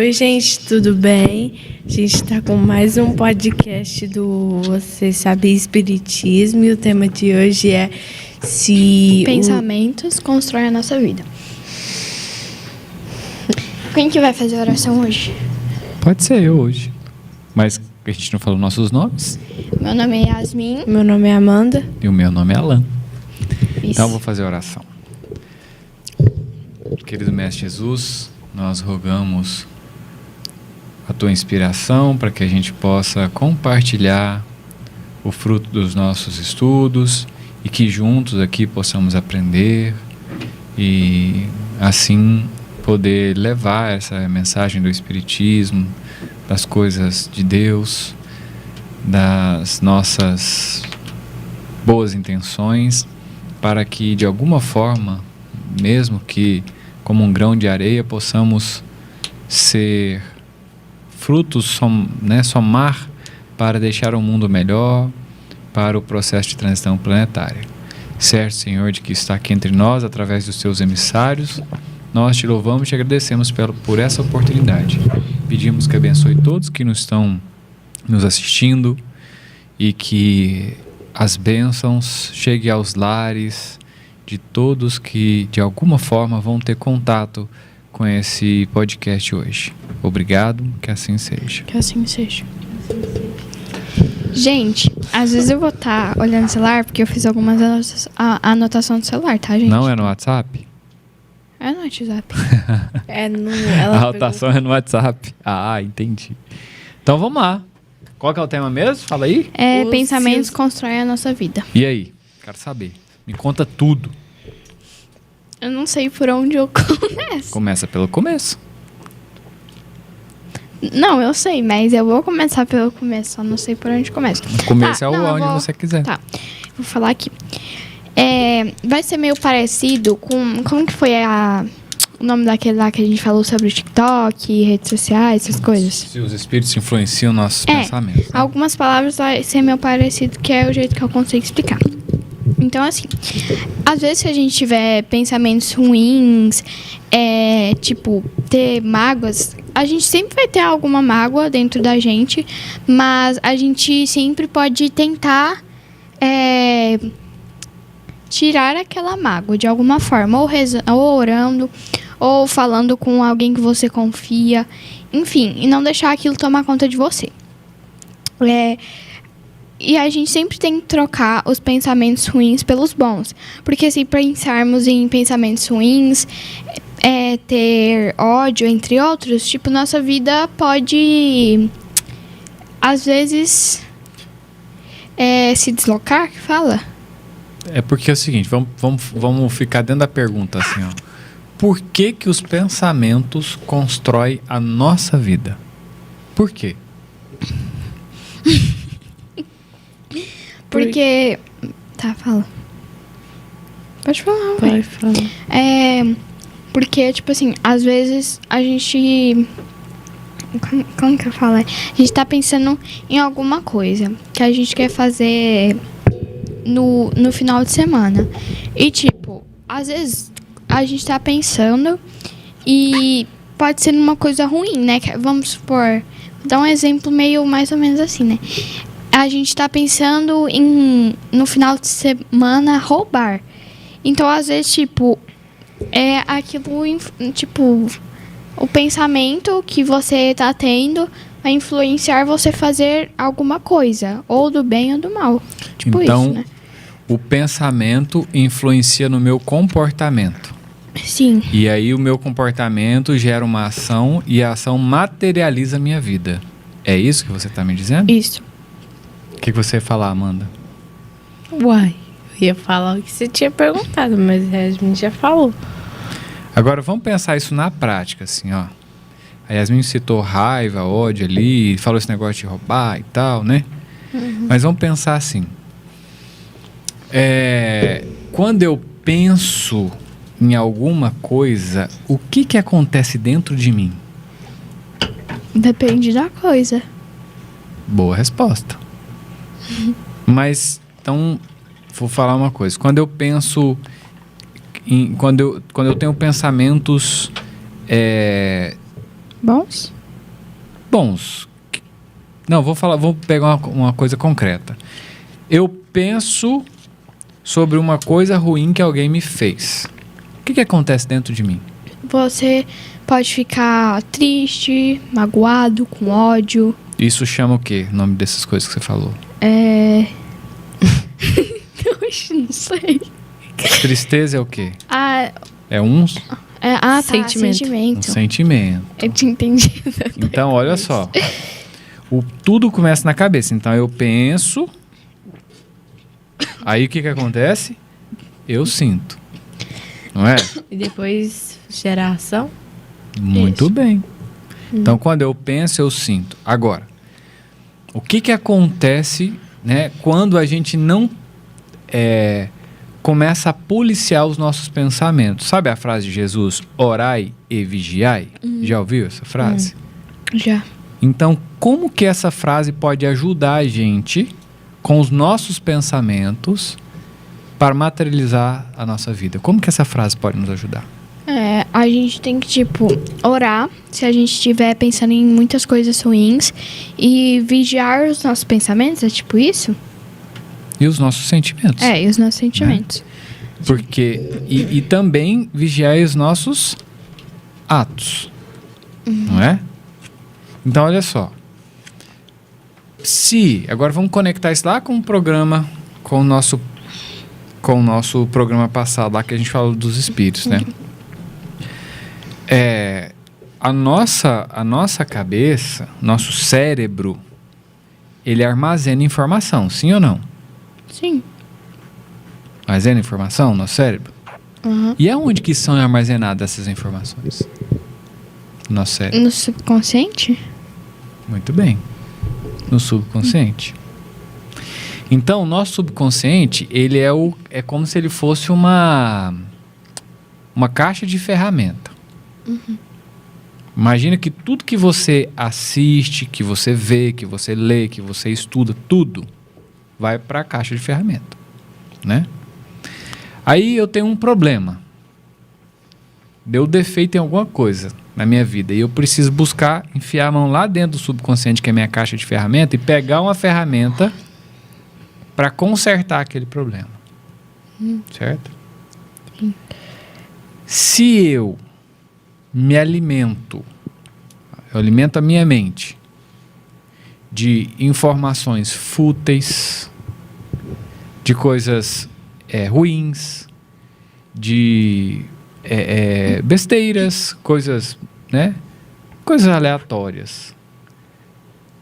Oi, gente, tudo bem? A gente está com mais um podcast do Você Sabe Espiritismo e o tema de hoje é se... Pensamentos constroem a nossa vida. Quem que vai fazer a oração hoje? Pode ser eu hoje. Mas a gente não falou nossos nomes? Meu nome é Yasmin. Meu nome é Amanda. E o meu nome é Alan. Isso. Então eu vou fazer a oração. Querido Mestre Jesus, nós rogamos a Tua inspiração para que a gente possa compartilhar o fruto dos nossos estudos e que juntos aqui possamos aprender e assim poder levar essa mensagem do Espiritismo, das coisas de Deus, das nossas boas intenções, para que de alguma forma, mesmo que como um grão de areia, possamos ser frutos, somar para deixar o mundo melhor, para o processo de transição planetária. Certo, Senhor, de que está aqui entre nós, através dos Teus emissários, nós te louvamos e te agradecemos por essa oportunidade. Pedimos que abençoe todos que nos estão nos assistindo e que as bênçãos cheguem aos lares de todos que de alguma forma vão ter contato com esse podcast hoje. Obrigado, que assim seja. Que assim seja. Gente, às vezes eu vou estar olhando o celular porque eu fiz algumas anotações no celular, tá, gente? Não é no WhatsApp? É no WhatsApp. A anotação é no WhatsApp. Ah, entendi. Então vamos lá. Qual que é o tema mesmo? Fala aí. Pensamentos constroem a nossa vida. E aí? Quero saber. Me conta tudo. Eu não sei por onde eu começo. Começa pelo começo. Não, eu sei, mas eu vou começar pelo começo, só não sei por onde começo. O começo é onde você quiser. Tá, vou falar aqui. Vai ser meio parecido com... Como que foi o nome daquele lá que a gente falou sobre o TikTok, redes sociais, essas coisas? Se os espíritos influenciam nossos pensamentos. Né? Algumas palavras vai ser meio parecido, que é o jeito que eu consigo explicar. Então, assim, às vezes se a gente tiver pensamentos ruins, tipo, ter mágoas, a gente sempre vai ter alguma mágoa dentro da gente, mas a gente sempre pode tentar tirar aquela mágoa de alguma forma, ou orando, ou falando com alguém que você confia, enfim, e não deixar aquilo tomar conta de você. E a gente sempre tem que trocar os pensamentos ruins pelos bons. Porque se pensarmos em pensamentos ruins, ter ódio, entre outros, tipo, nossa vida pode, às vezes, se deslocar, que fala? É porque é o seguinte, vamos ficar dentro da pergunta assim, ó. Por que que os pensamentos constroem a nossa vida? Por quê? Porque... Tá, fala. Pode falar, Pode falar. Porque, tipo assim, às vezes a gente... Como que eu falo? A gente tá pensando em alguma coisa que a gente quer fazer no final de semana. E, tipo, às vezes a gente tá pensando e pode ser uma coisa ruim, né? Vamos supor... Dar um exemplo meio mais ou menos assim, né? A gente tá pensando em, no final de semana, roubar. Então, às vezes, tipo, aquilo, tipo, o pensamento que você tá tendo vai influenciar você fazer alguma coisa, ou do bem ou do mal. Tipo então, isso, né? O pensamento influencia no meu comportamento. Sim. E aí o meu comportamento gera uma ação e a ação materializa a minha vida. É isso que você tá me dizendo? Isso. O que você ia falar, Amanda? Uai, eu ia falar o que você tinha perguntado, mas a Yasmin já falou. Agora vamos pensar isso na prática, assim, ó. A Yasmin citou raiva, ódio ali, falou esse negócio de roubar e tal, né? Uhum. Mas vamos pensar assim. Quando eu penso em alguma coisa, o que acontece dentro de mim? Depende da coisa. Boa resposta. Mas, então, vou falar uma coisa. Quando eu penso quando eu tenho pensamentos bons? bons. Não, vou pegar uma coisa concreta. Eu penso sobre uma coisa ruim que alguém me fez. O que acontece dentro de mim? Você pode ficar triste, magoado, com ódio. Isso chama o quê? O nome dessas coisas que você falou? Não sei. Tristeza é o quê? Ah, É um Sentimento. sentimento. sentimento. Eu te entendi. Então, olha só. Tudo começa na cabeça. Então, eu penso. Aí, o que acontece? Eu sinto. Não é? E depois gera ação. Muito Isso. bem. Então, quando eu penso, eu sinto. Agora, o que acontece, né, quando a gente não começa a policiar os nossos pensamentos? Sabe a frase de Jesus? Orai e vigiai? Já ouviu essa frase? Já. Então, como que essa frase pode ajudar a gente com os nossos pensamentos para materializar a nossa vida? Como que essa frase pode nos ajudar? A gente tem que, orar se a gente estiver pensando em muitas coisas ruins e vigiar os nossos pensamentos, é tipo isso? E os nossos sentimentos. E os nossos sentimentos. Porque, e também vigiar os nossos atos, não é? Então, olha só. Agora vamos conectar isso lá com o programa, com o nosso programa passado, lá que a gente falou dos espíritos, né? A nossa cabeça, nosso cérebro, ele armazena informação, sim ou não? Sim. Armazena informação no nosso cérebro? Uhum. E aonde que são armazenadas essas informações? No nosso cérebro. No subconsciente? Muito bem. No subconsciente. Então, o nosso subconsciente, ele é como se ele fosse uma caixa de ferramenta. Imagina que tudo que você assiste, que você vê, que você lê, que você estuda, tudo vai para a caixa de ferramenta, né? Aí eu tenho um problema. Deu defeito em alguma coisa na minha vida e eu preciso enfiar a mão lá dentro do subconsciente, que é a minha caixa de ferramenta, e pegar uma ferramenta para consertar aquele problema. Certo? Sim. Se eu alimento a minha mente de informações fúteis, de coisas ruins, de besteiras, coisas, né? Coisas aleatórias.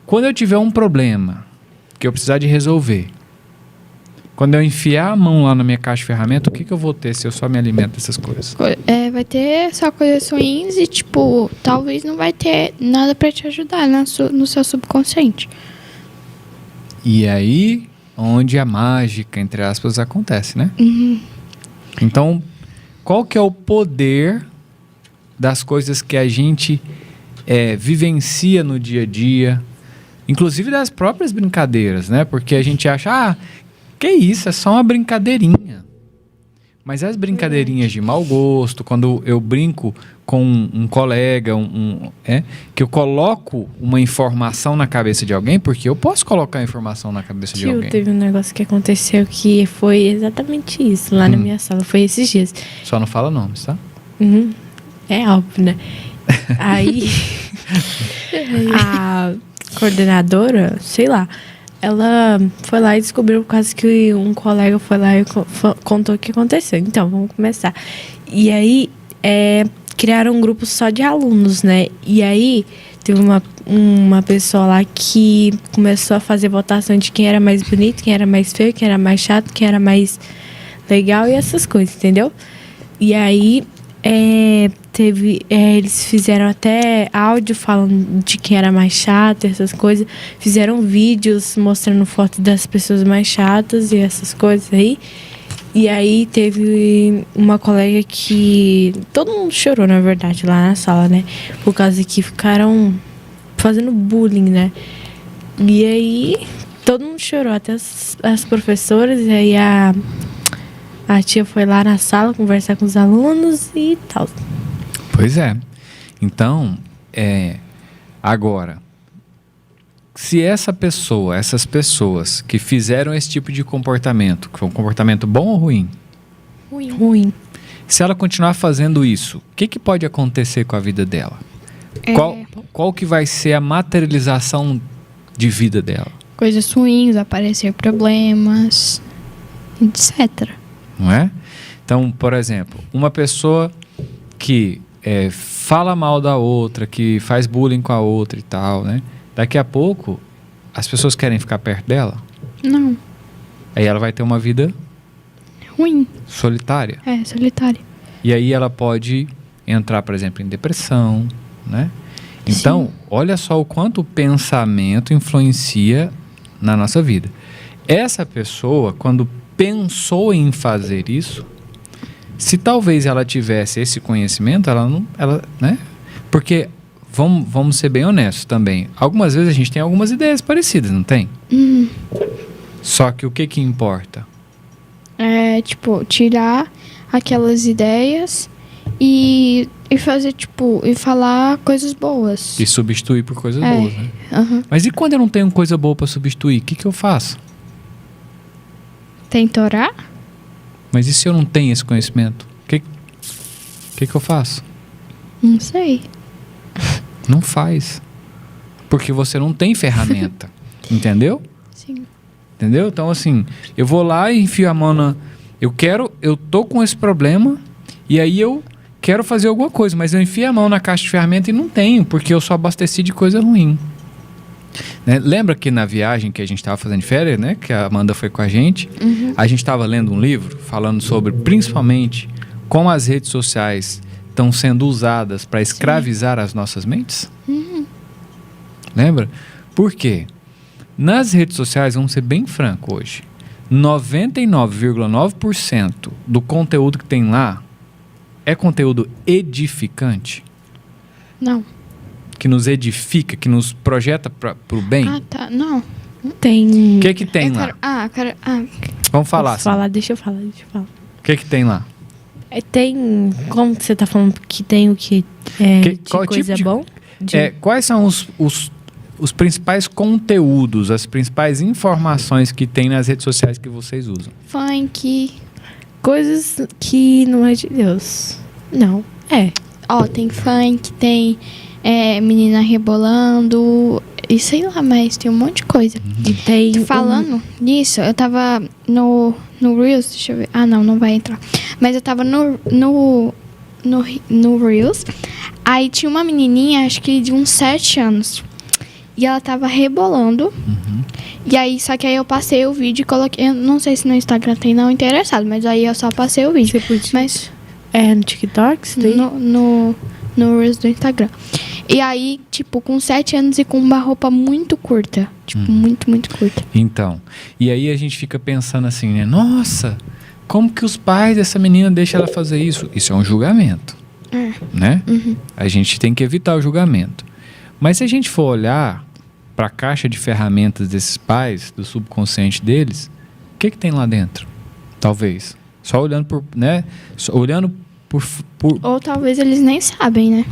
Quando eu tiver um problema que eu precisar de resolver, quando eu enfiar a mão lá na minha caixa de ferramenta, o que eu vou ter se eu só me alimento dessas coisas? Vai ter só coisas ruins e, talvez não vai ter nada pra te ajudar no seu subconsciente. E aí, onde a mágica, entre aspas, acontece, né? Uhum. Então, qual que é o poder das coisas que a gente vivencia no dia a dia, inclusive das próprias brincadeiras, né? Porque a gente acha, que isso, é só uma brincadeirinha. Mas as brincadeirinhas de mau gosto, quando eu brinco com um colega, que eu coloco uma informação na cabeça de alguém, porque eu posso colocar informação na cabeça de alguém. Teve um negócio que aconteceu que foi exatamente isso lá na minha sala, foi esses dias. Só não fala nomes, tá? Uhum. É óbvio, né? Aí a coordenadora, sei lá, ela foi lá e descobriu por causa que um colega foi lá e contou o que aconteceu. Então, vamos começar. E aí, criaram um grupo só de alunos, né? E aí, teve uma pessoa lá que começou a fazer votação de quem era mais bonito, quem era mais feio, quem era mais chato, quem era mais legal e essas coisas, entendeu? E aí, eles fizeram até áudio falando de quem era mais chato, essas coisas. Fizeram vídeos mostrando fotos das pessoas mais chatas e essas coisas aí. E aí teve uma colega que... Todo mundo chorou, na verdade, lá na sala, né? Por causa que ficaram fazendo bullying, né? E aí todo mundo chorou, até as professoras. E aí a tia foi lá na sala conversar com os alunos e tal. Pois é. Então, agora, se essas pessoas que fizeram esse tipo de comportamento, que foi um comportamento bom ou ruim, Ruim. se ela continuar fazendo isso, o que pode acontecer com a vida dela? Qual que vai ser a materialização de vida dela? Coisas ruins, aparecer problemas, etc. Não é? Então, por exemplo, uma pessoa que fala mal da outra, que faz bullying com a outra e tal, né? Daqui a pouco, as pessoas querem ficar perto dela. Não. Aí ela vai ter uma vida Ruim. solitária. Solitária. E aí ela pode entrar, por exemplo, em depressão, né? Então, olha só o quanto o pensamento influencia na nossa vida. Essa pessoa, quando pensou em fazer isso, se talvez ela tivesse esse conhecimento, né? Porque vamos ser bem honestos também. Algumas vezes a gente tem algumas ideias parecidas, não tem? Só que o que importa? Tirar aquelas ideias e fazer, e falar coisas boas. E substituir por coisas boas, né? Uhum. Mas e quando eu não tenho coisa boa para substituir? O que eu faço? Tenta orar? Mas e se eu não tenho esse conhecimento? O que eu faço? Não sei. Não faz. Porque você não tem ferramenta. Entendeu? Sim. Entendeu? Então, assim, eu vou lá e enfio a mão na... Eu tô com esse problema e aí eu quero fazer alguma coisa, mas eu enfio a mão na caixa de ferramenta e não tenho, porque eu só abasteci de coisa ruim. Né? Lembra que na viagem que a gente estava fazendo de férias, né? Que a Amanda foi com a gente, a gente estava lendo um livro falando sobre, principalmente, como as redes sociais estão sendo usadas para escravizar as nossas mentes? Lembra? Por quê? Nas redes sociais, vamos ser bem franco hoje, 99,9% do conteúdo que tem lá é conteúdo edificante? Não. Que nos edifica, que nos projeta para o bem? Ah, tá. Não. Tem. O que tem lá? Vamos falar. Deixa eu falar. O que tem lá? Tem. Como que você tá falando que tem o que de qual coisa tipo de, bom? Quais são os principais conteúdos, as principais informações que tem nas redes sociais que vocês usam? Funk. Coisas que não é de Deus. Não. Tem funk, tem menina rebolando e sei lá, mas tem um monte de coisa. E tem. Falando nisso, eu tava no Reels, deixa eu ver. Ah, não vai entrar. Mas eu tava no Reels. Aí tinha uma menininha, acho que de uns 7 anos. E ela tava rebolando. E aí, só que aí eu passei o vídeo e coloquei... Eu não sei se no Instagram tem não interessado, mas aí eu só passei o vídeo. Você podia... Mas no TikTok? no Reels do Instagram. E aí, com 7 anos e com uma roupa muito curta. Muito, muito curta. Então, e aí a gente fica pensando assim, né? Nossa, como que os pais dessa menina deixam ela fazer isso? Isso é um julgamento, né? A gente tem que evitar o julgamento. Mas se a gente for olhar para a caixa de ferramentas desses pais, do subconsciente deles, o que tem lá dentro? Talvez. Só olhando por, né? Olhando por... Ou talvez eles nem sabem, né?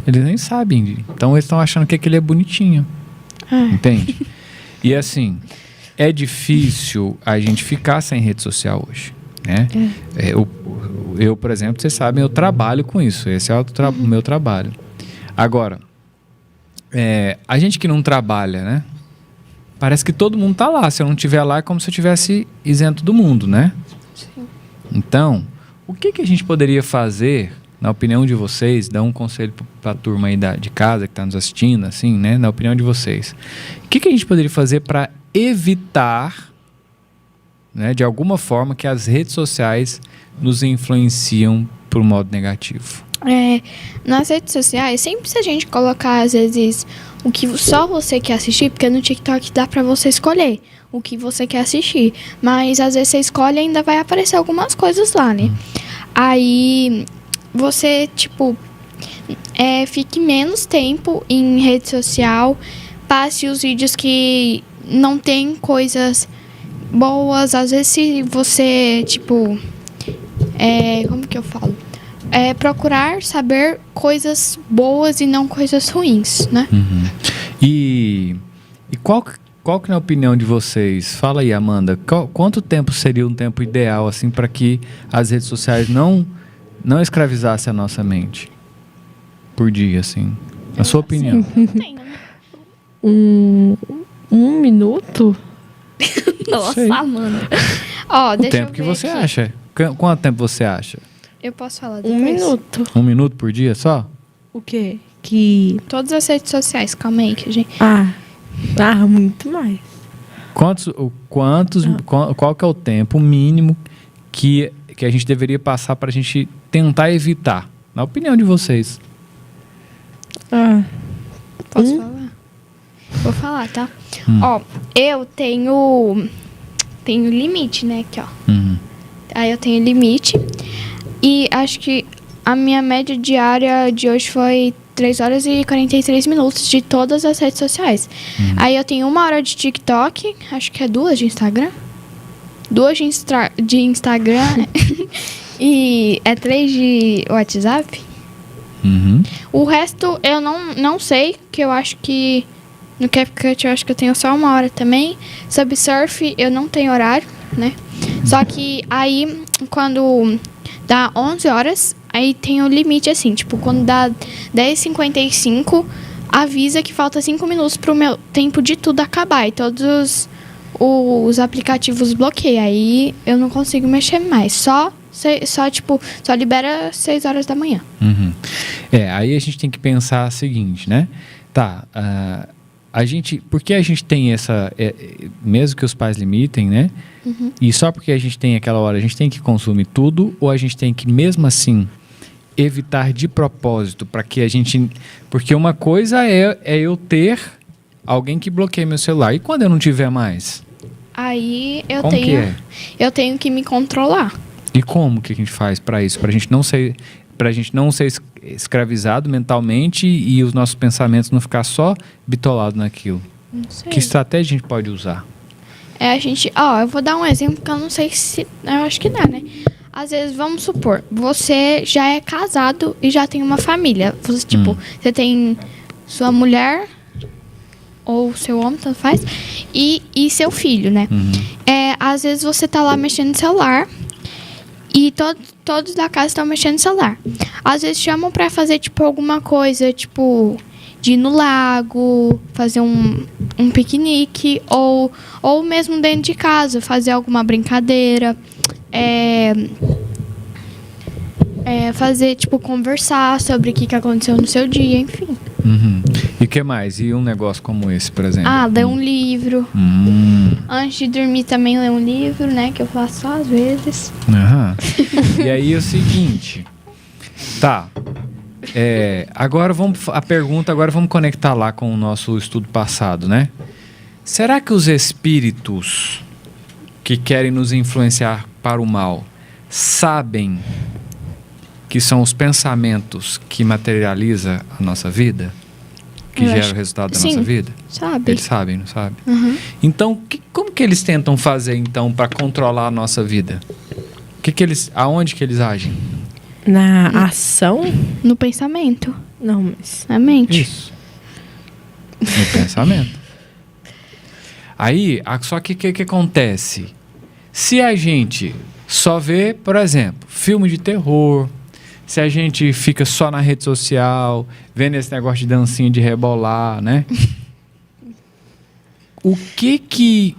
Eles nem sabem. Então eles estão achando que aquele é bonitinho. Entende? E assim, é difícil a gente ficar sem rede social hoje, né? Eu, por exemplo, vocês sabem, eu trabalho com isso. Esse é o meu trabalho. Agora, a gente que não trabalha, né? Parece que todo mundo tá lá. Se eu não estiver lá, é como se eu estivesse isento do mundo, né? Sim. Então, o que a gente poderia fazer, na opinião de vocês, dar um conselho para a turma aí de casa que está nos assistindo, assim, né? Na opinião de vocês. O que a gente poderia fazer para evitar, né, de alguma forma, que as redes sociais nos influenciam por um modo negativo? Nas redes sociais, sempre se a gente colocar, às vezes, o que só você quer assistir, porque no TikTok dá pra você escolher o que você quer assistir, mas às vezes você escolhe e ainda vai aparecer algumas coisas lá, né? Aí você, fique menos tempo em rede social, passe os vídeos que não tem coisas boas, às vezes se você, como que eu falo? Procurar saber coisas boas e não coisas ruins, né? E qual que é a opinião de vocês? Fala aí, Amanda. Quanto tempo seria um tempo ideal assim para que as redes sociais não escravizassem a nossa mente por dia, assim? A sua opinião? Tenho, né? Um minuto? Nossa, Sei. Amanda. Ó, O deixa eu tempo que ver você aqui. acha? Quanto tempo você acha? Eu posso falar depois? 1 minuto. 1 minuto por dia só? O quê? Que... Todas as redes sociais, calma aí, que a gente... muito mais. Qual que é o tempo mínimo que a gente deveria passar para a gente tentar evitar? Na opinião de vocês. Posso falar? Vou falar, tá? Ó, eu tenho limite, né? Aqui, ó. Uhum. Aí eu tenho limite. E acho que a minha média diária de hoje foi 3 horas e 43 minutos de todas as redes sociais. Aí eu tenho 1 hora de TikTok, acho que é 2 de Instagram. 2 de Instagram e 3 de WhatsApp. Uhum. O resto eu não sei, que eu acho que no CapCut eu acho que eu tenho só 1 hora também. Subsurf eu não tenho horário, né? Só que aí quando dá 11 horas, aí tem o limite assim, tipo, quando dá 10h55, avisa que falta 5 minutos pro meu tempo de tudo acabar e todos os aplicativos bloqueiam. Aí eu não consigo mexer mais, só libera 6 horas da manhã. Uhum. Aí a gente tem que pensar o seguinte, né? Tá, porque a gente tem essa, mesmo que os pais limitem, né? Uhum. E só porque a gente tem aquela hora, a gente tem que consumir tudo, ou a gente tem que, mesmo assim, evitar de propósito, para que a gente... Porque uma coisa é eu ter alguém que bloqueie meu celular, e quando eu não tiver mais? Aí eu Como que é? eu tenho que me controlar. E como que a gente faz para isso? Para a gente não ser escravizado mentalmente e os nossos pensamentos não ficar só bitolados naquilo. Não sei. Que estratégia a gente pode usar? A gente... eu vou dar um exemplo que eu não sei se... Eu acho que dá, né? Às vezes, vamos supor, você já é casado e já tem uma família. Você, você tem sua mulher ou seu homem, tanto faz, e seu filho, né? Uhum. Às vezes você tá lá mexendo no celular e todos da casa estão mexendo no celular. Às vezes chamam pra fazer, alguma coisa, de ir no lago, fazer um piquenique, ou mesmo dentro de casa, fazer alguma brincadeira, fazer, conversar sobre o que aconteceu no seu dia, enfim. Uhum. E o que mais? E um negócio como esse, por exemplo? Ler um livro. Antes de dormir também ler um livro, né? Que eu faço só às vezes. Uhum. E aí é o seguinte... Tá. Agora vamos conectar lá com o nosso estudo passado, né? Será que os espíritos que querem nos influenciar para o mal sabem que são os pensamentos que materializam a nossa vida? Que gera o resultado da nossa vida? Sabe. Eles sabem, não sabem? Uhum. Então, como que eles tentam fazer, então, para controlar a nossa vida? Aonde que eles agem? Na ação? No pensamento. Não, mas... Na mente. Isso. No pensamento. Aí, só que o que acontece? Se a gente só vê, por exemplo, filme de terror, se a gente fica só na rede social, vendo esse negócio de dancinha de rebolar, né? Que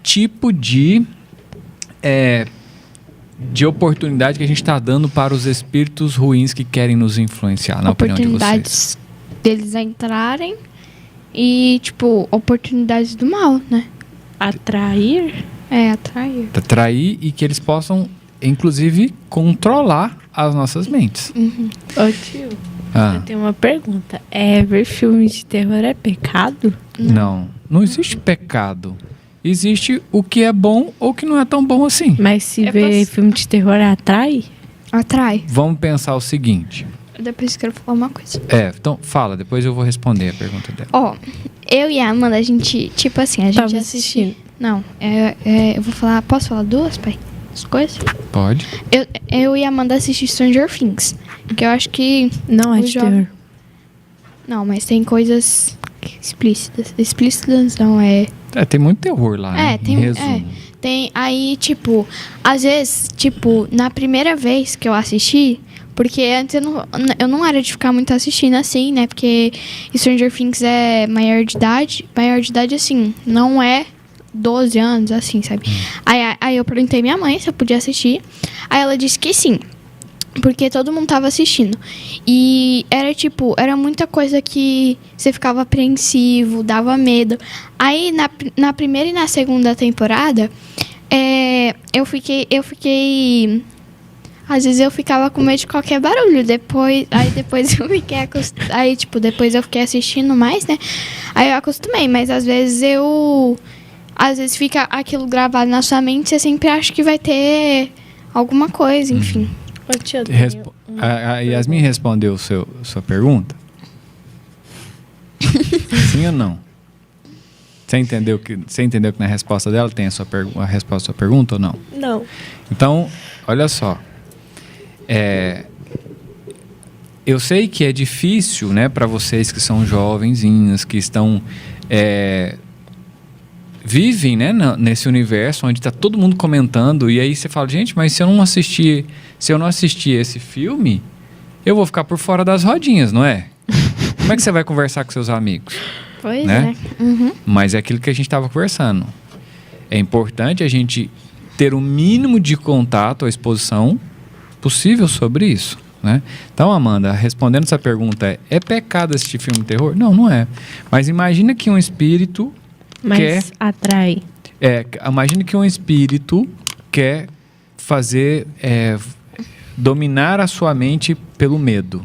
tipo de oportunidade que a gente está dando para os espíritos ruins que querem nos influenciar, na opinião de vocês? Oportunidades deles entrarem e, oportunidades do mal, né? Atrair? Atrair. Atrair e que eles possam, inclusive, controlar as nossas mentes. Uhum. Ô tio, eu tenho uma pergunta. Ver filme de terror é pecado? Não existe pecado. Existe o que é bom ou que não é tão bom assim. Mas se ver filme de terror atrai? Atrai. Vamos pensar o seguinte. Depois eu quero falar uma coisa. Então fala, depois eu vou responder a pergunta dela. Eu e a Amanda, a gente, a gente Tava assiste... Não, eu vou falar... Posso falar duas, pai? As coisas? Pode. Eu e a Amanda assistimos Stranger Things. Que eu acho que... Não é de terror. Não, mas tem coisas explícitas. Explícitas não é... Tem muito terror lá, né? Tem, Em resumo. Tem, aí, tipo, às vezes, tipo, na primeira vez que eu assisti, porque antes eu não era de ficar muito assistindo assim, né? Porque Stranger Things é maior de idade, assim, não é 12 anos, assim, sabe? Aí eu perguntei minha mãe se eu podia assistir, aí ela disse que sim, porque todo mundo tava assistindo. E era tipo, era muita coisa que você ficava apreensivo, dava medo. Aí na primeira e na segunda temporada, eu fiquei. Às vezes eu ficava com medo de qualquer barulho. Depois eu fiquei depois eu fiquei assistindo mais, né? Aí eu acostumei, mas às vezes fica aquilo gravado na sua mente, você sempre acha que vai ter alguma coisa, enfim. A Yasmin respondeu sua pergunta? Sim ou não? Você entendeu que na resposta dela tem a resposta à sua pergunta ou não? Não. Então, olha só. Eu sei que é difícil, né, para vocês que são jovenzinhos, que estão vivem, né, nesse universo onde está todo mundo comentando, e aí você fala, gente, mas se eu não assistir esse filme, eu vou ficar por fora das rodinhas, não é? Como é que você vai conversar com seus amigos? Pois né? é. Uhum. Mas é aquilo que a gente estava conversando. É importante a gente ter o mínimo de contato, a exposição possível sobre isso, né? Então, Amanda, respondendo essa pergunta, é pecado assistir filme de terror? Não, não é. Mas imagina que um espírito atrai. Imagina que um espírito quer fazer dominar a sua mente pelo medo.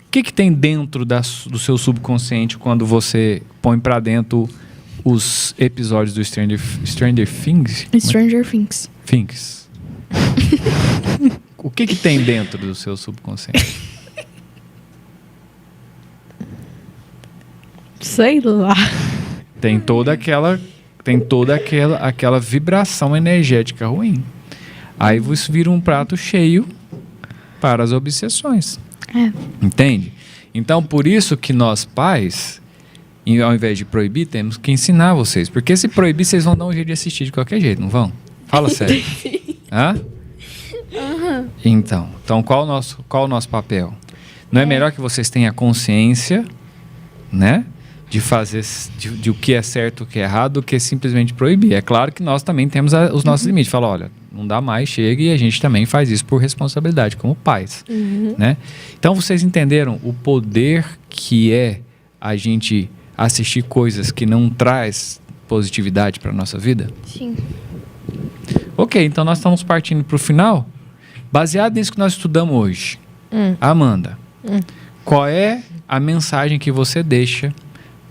O que tem dentro do seu subconsciente quando você põe pra dentro os episódios do Stranger Things? Stranger Things. Things. O que tem dentro do seu subconsciente? Sei lá. Tem toda aquela vibração energética ruim. Aí você vira um prato cheio para as obsessões. Entende? Então, por isso que nós pais, ao invés de proibir, temos que ensinar vocês. Porque se proibir, vocês vão dar um jeito de assistir de qualquer jeito, não vão? Fala sério. Hã? Uhum. Então, qual o nosso papel? Não é melhor que vocês tenham consciência, né? De fazer de o que é certo, o que é errado, do que simplesmente proibir. É claro que nós também temos os nossos limites. Fala, olha, não dá mais, chega, e a gente também faz isso por responsabilidade, como pais. Né? Então, vocês entenderam o poder que é a gente assistir coisas que não traz positividade para a nossa vida? Sim. Ok, então nós estamos partindo para o final. Baseado nisso que nós estudamos hoje, Amanda, qual é a mensagem que você deixa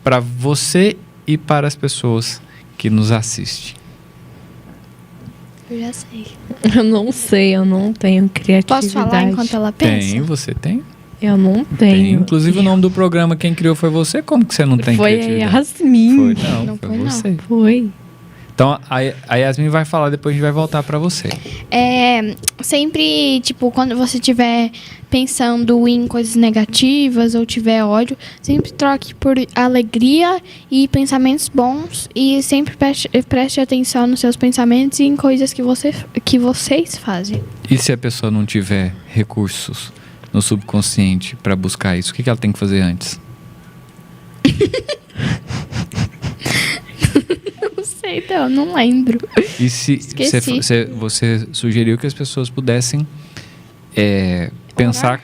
para você e para as pessoas que nos assistem? Eu já sei. Eu não sei, eu não tenho criatividade. Posso falar enquanto ela pensa? Tem, você tem? Eu não Tem. tenho. Inclusive o nome do programa, quem criou foi você. Como que você não tem Foi a criatividade? Yasmin. Foi você. Foi. Então, a Yasmin vai falar, depois a gente vai voltar para você. Sempre, tipo, quando você estiver pensando em coisas negativas ou tiver ódio, sempre troque por alegria e pensamentos bons, e sempre preste atenção nos seus pensamentos e em coisas que vocês fazem. E se a pessoa não tiver recursos no subconsciente para buscar isso, o que ela tem que fazer antes? Não sei, então, não lembro. E se Esqueci. você sugeriu que as pessoas pudessem pensar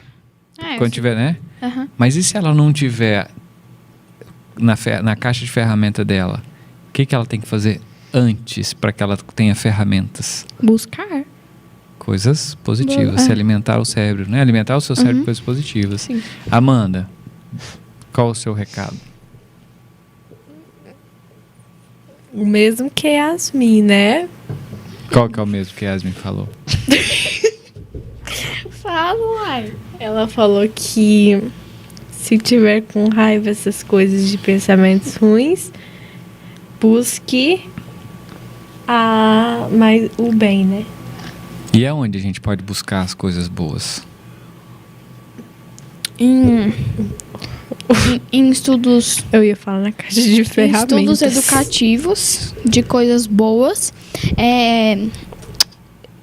quando tiver, né? Uhum. Mas e se ela não tiver na caixa de ferramenta dela? O que ela tem que fazer antes para que ela tenha ferramentas? Buscar. Coisas positivas. Se alimentar o cérebro, né? Alimentar o seu cérebro com coisas positivas. Sim. Amanda, qual o seu recado? O mesmo que a Yasmin, né? Qual que é o mesmo que a Yasmin falou? Fala, uai. Ela falou que se tiver com raiva essas coisas de pensamentos ruins, busque mais o bem, né? E aonde a gente pode buscar as coisas boas? em estudos, Eu ia falar na caixa de em ferramentas. estudos educativos de coisas boas,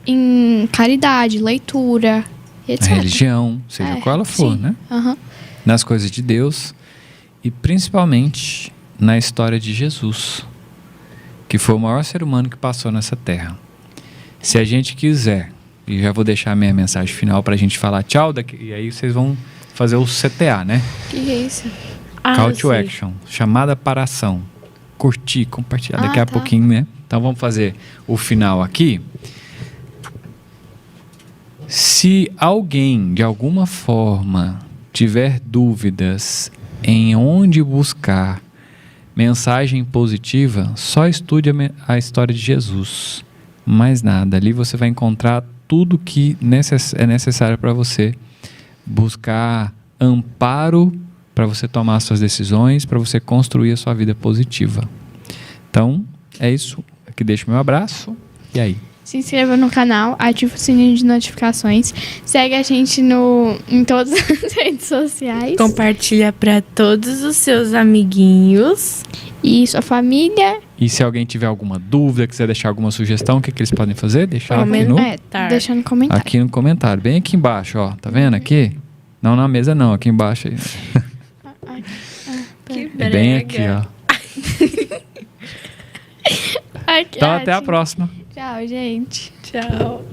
em caridade, leitura, A etc. religião, seja qual ela for, sim. né? Aham. Nas coisas de Deus e principalmente na história de Jesus, que foi o maior ser humano que passou nessa terra. Se a gente quiser, e já vou deixar a minha mensagem final para a gente falar tchau, e aí vocês vão fazer o CTA, né? Que é isso? Call to sim. action, chamada para ação. Curtir, compartilhar daqui a tá. pouquinho, né? Então vamos fazer o final aqui. Se alguém, de alguma forma, tiver dúvidas em onde buscar mensagem positiva, só estude a história de Jesus. Mais nada. Ali você vai encontrar tudo que é necessário para você buscar amparo, para você tomar suas decisões, para você construir a sua vida positiva. Então, é isso. Aqui deixo meu abraço. E aí? Se inscreva no canal, ative o sininho de notificações, segue a gente em todas as redes sociais. Compartilha para todos os seus amiguinhos. E sua família. E se alguém tiver alguma dúvida, quiser deixar alguma sugestão, o que eles podem fazer? Deixar aqui no, Deixa no comentário. aqui no comentário. Bem aqui embaixo, ó. Tá vendo aqui? Não na mesa não, aqui embaixo. Aí. Que É bem aqui, ó. Aqui, Então até a próxima. Tchau, gente. Tchau.